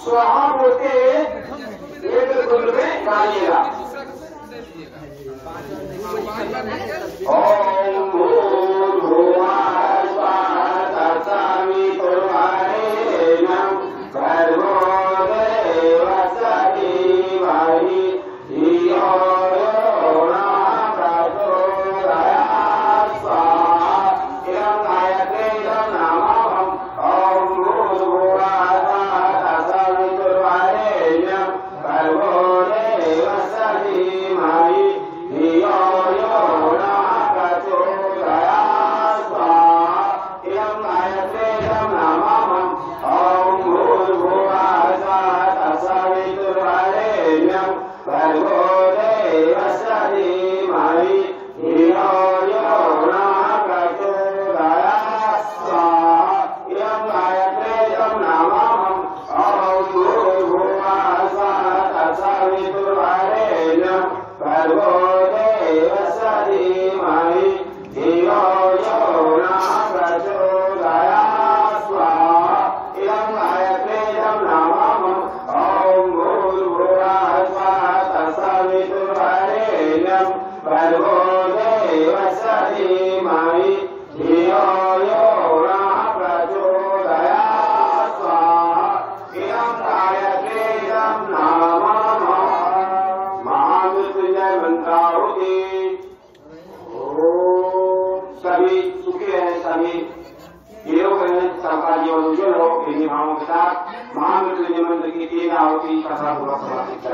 स्वाहा बोलते एक कुंड में डालिएगा। ओम भूर्भुवः स्वः तत्सवितुर्वरेण्यं भर्गो देवस्य धीमहि धियो यो नः प्रचोदयात् स्वाहा। इदं गायत्रीं नमामि। ओम भूर्भुवः स्वः तत्सवितुर्वरेण्यं भर्गो देवस्य धीमहि धियो यो नः प्रचोदयात् स्वाहा। इदं गायत्रीं नमामि। ओम भूर्भुवः स्वः तत्सवितुर्वरेण्यं भर्गो देवस्य धीमहि धियो यो नः प्रचोदयात् स्वाहा। इदं गायत्रीं नमामि। ओम भूर्भुवः स्वः तत्सवितुर्वरेण्यं भर्गो देवस्य धीमहि धियो यो नः प्रचोदयात् स्वाहा। इदं गायत्रीं नमामि। ओम भूर्भुवः स्वः तत्सवितुर्वरेण्यं भर्गो देवस्य धीमहि धियो यो नः प्रचोदयात् स्वाहा। इदं गायत्रीं नमामि। महामृत्युंजय मंत्राहुति। ओम सभी सुखी रहे, सभी हीरो बने, सबका जीवन उज्जवल हो। इन्हीं भावों के साथ महामृत्युंजय मंत्र की 3 आहुति कथा पूरा समाप्त।